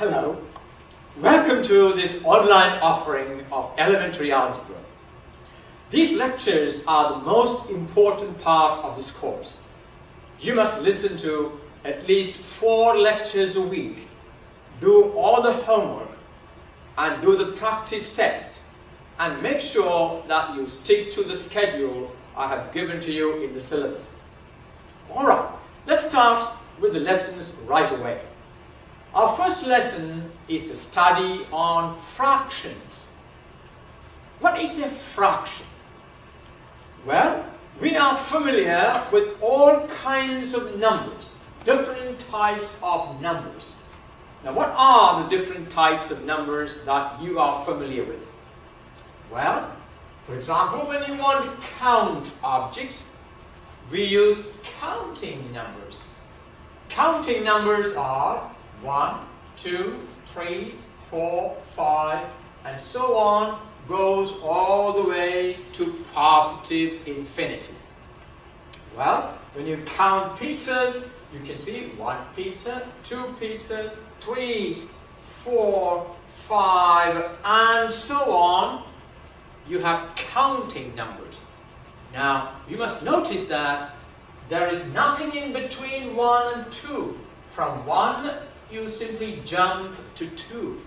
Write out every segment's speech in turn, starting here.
Hello, welcome to this online offering of elementary algebra. These lectures are the most important part of this course. You must listen to at least 4 lectures a week, do all the homework and do the practice tests, and make sure that you stick to the schedule I have given to you in the syllabus. Alright, let's start with the lessons right away. Our first lesson is the study on fractions. What is a fraction? Well, we are familiar with all kinds of numbers, different types of numbers. Now, what are the different types of numbers that you are familiar with? Well, for example, when you want to count objects, we use counting numbers. Counting numbers are 1, 2, 3, 4, 5, and so on, goes all the way to positive infinity. Well, when you count pizzas, you can see 1 pizza, 2 pizzas, 3, 4, 5, and so on. You have counting numbers. Now, you must notice that there is nothing in between 1 and 2. From 1, you simply jump to 2.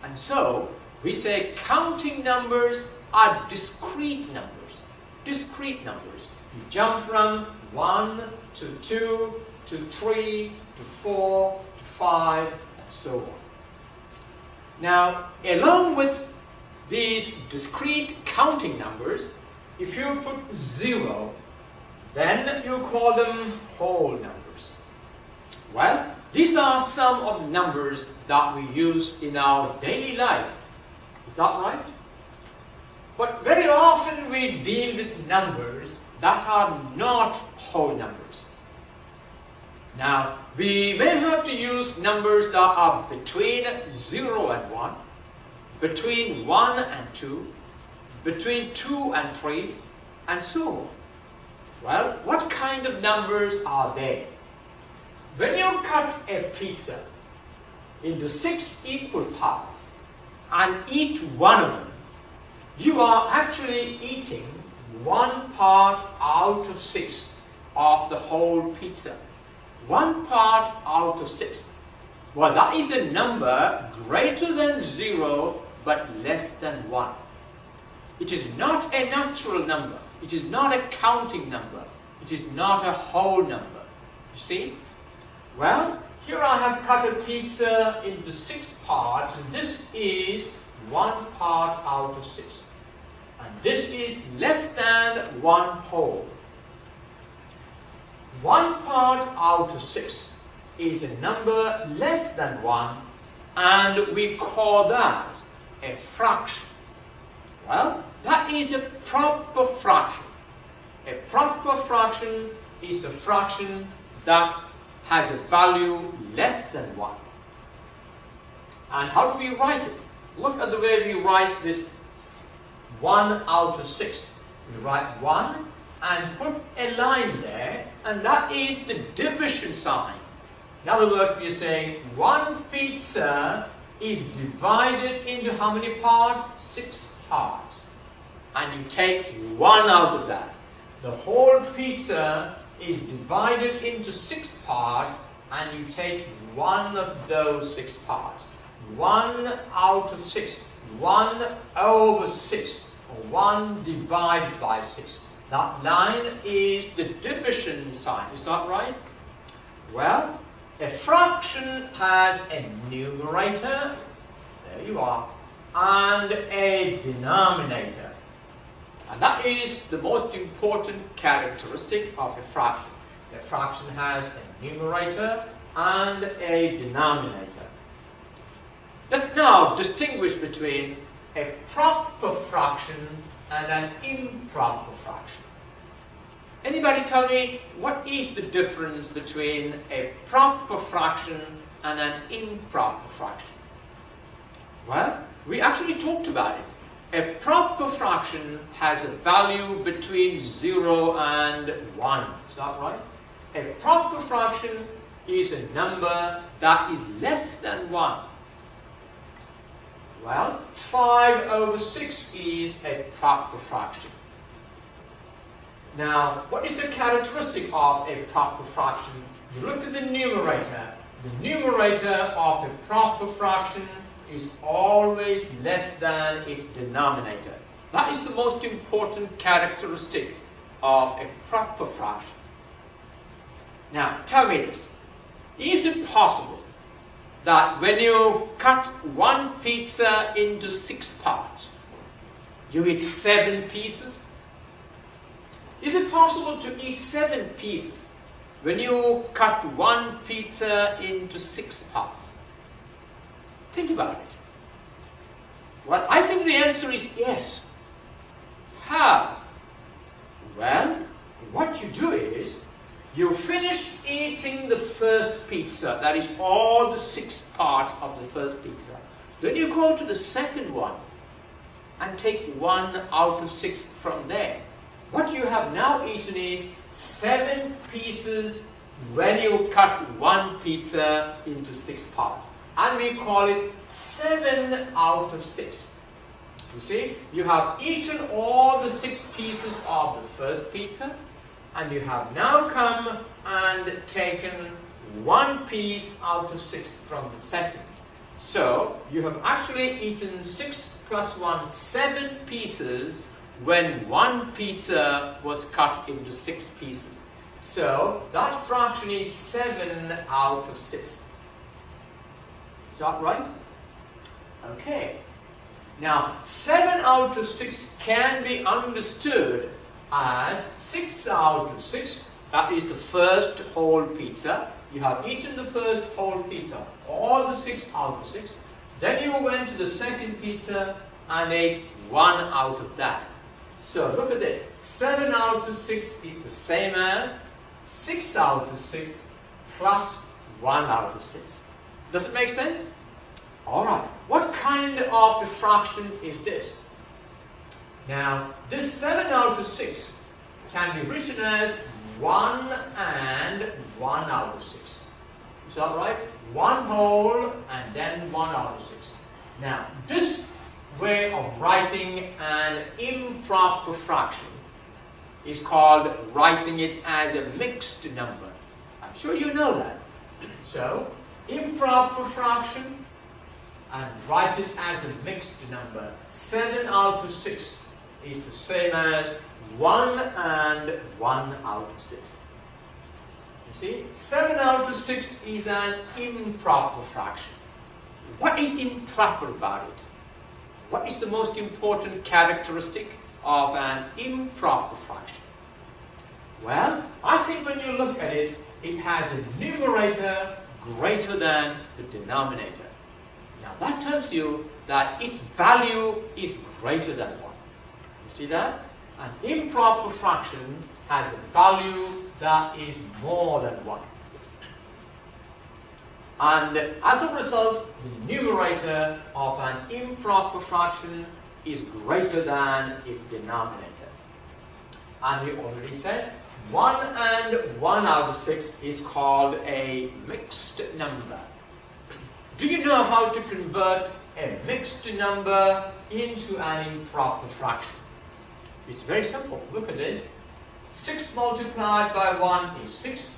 And so, we say counting numbers are discrete numbers. Discrete numbers. You jump from 1 to 2 to 3 to 4 to 5 and so on. Now, along with these discrete counting numbers, if you put 0, then you call them whole numbers. Well, these are some of the numbers that we use in our daily life. Is that right? But very often we deal with numbers that are not whole numbers. Now, we may have to use numbers that are between 0 and 1, between 1 and 2, between 2 and 3, and so on. Well, what kind of numbers are they? When you cut a pizza into 6 equal parts and eat one of them, you are actually eating 1 part out of 6 of the whole pizza. 1 part out of 6. Well, that is a number greater than 0 but less than 1. It is not a natural number. It is not a counting number. It is not a whole number. You see? Well, here I have cut a pizza into 6 parts, and this is 1 part out of 6. And this is less than 1 whole. 1 part out of 6 is a number less than 1, and we call that a fraction. Well, that is a proper fraction. A proper fraction is a fraction that has a value less than 1. And how do we write it? Look at the way we write this 1 out of 6. We write 1 and put a line there, and that is the division sign. In other words, we are saying 1 pizza is divided into how many parts? 6 parts. And you take 1 out of that. The whole pizza is divided into 6 parts, and you take 1 of those 6 parts. 1 out of 6. 1 over 6. Or 1 divided by 6. That line is the division sign. Is that right? Well, a fraction has a numerator, there you are, and a denominator. And that is the most important characteristic of a fraction. A fraction has a numerator and a denominator. Let's now distinguish between a proper fraction and an improper fraction. Anybody tell me what is the difference between a proper fraction and an improper fraction? Well, we actually talked about it. A proper fraction has a value between 0 and 1. Is that right? A proper fraction is a number that is less than 1? Well, 5/6 is a proper fraction. Now, what is the characteristic of a proper fraction? You look at the numerator. The numerator of a proper fraction is always less than its denominator. That is the most important characteristic of a proper fraction. Now, tell me this. Is it possible that when you cut one pizza into 6 parts, you eat 7 pieces? Is it possible to eat 7 pieces when you cut one pizza into 6 parts? Think about it. Well, I think the answer is yes. How? Well, what you do is, you finish eating the first pizza, that is all the 6 parts of the first pizza. Then you go to the second one and take 1 out of 6 from there. What you have now eaten is 7 pieces when you cut one pizza into 6 parts. And we call it 7 out of 6. You see, you have eaten all the 6 pieces of the first pizza, and you have now come and taken 1 piece out of 6 from the second. So, you have actually eaten 6 plus 1, 7 pieces when one pizza was cut into 6 pieces. So, that fraction is 7 out of 6. Is that right? Okay. Now, 7 out of 6 can be understood as 6 out of 6. That is the first whole pizza. You have eaten the first whole pizza, all the 6 out of 6. Then you went to the second pizza and ate 1 out of that. So look at this. 7 out of 6 is the same as 6 out of 6 plus 1 out of 6. Does it make sense? Alright. What kind of a fraction is this? Now, this 7 out of 6 can be written as 1 and 1 out of 6. Is that right? 1 whole and then 1 out of 6. Now, this way of writing an improper fraction is called writing it as a mixed number. I'm sure you know that. So, improper fraction, and write it as a mixed number. 7 out of 6 is the same as 1 and 1 out of 6. You see, 7 out of 6 is an improper fraction. What is improper about it? What is the most important characteristic of an improper fraction? Well, I think when you look at it, it has a numerator greater than the denominator. Now that tells you that its value is greater than 1. You see that? An improper fraction has a value that is more than 1. And as a result, the numerator of an improper fraction is greater than its denominator. And we already said 1 and 1 out of 6 is called a mixed number. Do you know how to convert a mixed number into an improper fraction? It's very simple. Look at this. 6 multiplied by 1 is 6.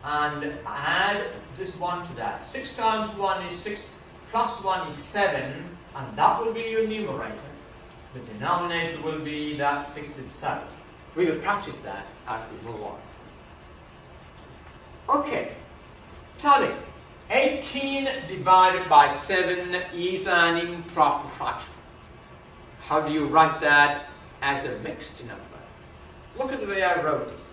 And add this 1 to that. 6 times 1 is 6, plus 1 is 7, and that will be your numerator. The denominator will be that 6 itself. We will practice that as we move on. Okay, tell me, 18 divided by 7 is an improper fraction. How do you write that as a mixed number? Look at the way I wrote this.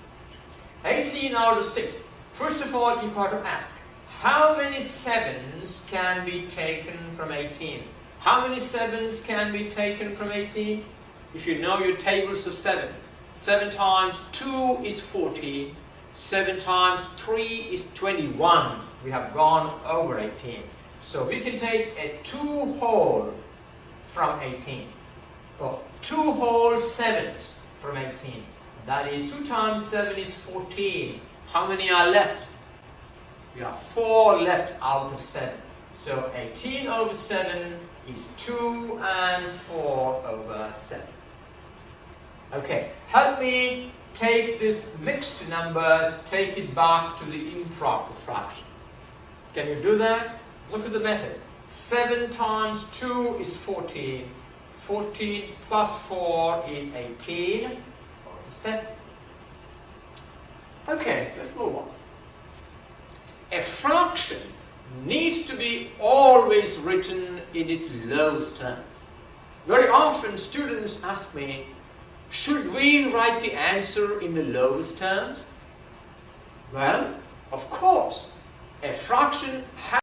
18 out of 6. First of all, you've got to ask, how many 7s can be taken from 18? How many 7s can be taken from 18? If you know your tables of 7. 7 times 2 is 14. 7 times 3 is 21. We have gone over 18. So we can take a 2 whole from 18. Or 2 whole 7s from 18. That is 2 times 7 is 14. How many are left? We have 4 left out of 7. So 18 over 7 is 2 and 4 over 7. Okay, help me take this mixed number, take it back to the improper fraction. Can you do that? Look at the method. 7 times 2 is 14. 14 plus 4 is 18 over 7. Okay, let's move on. A fraction needs to be always written in its lowest terms. Very often students ask me, should we write the answer in the lowest terms? Well, of course, a fraction has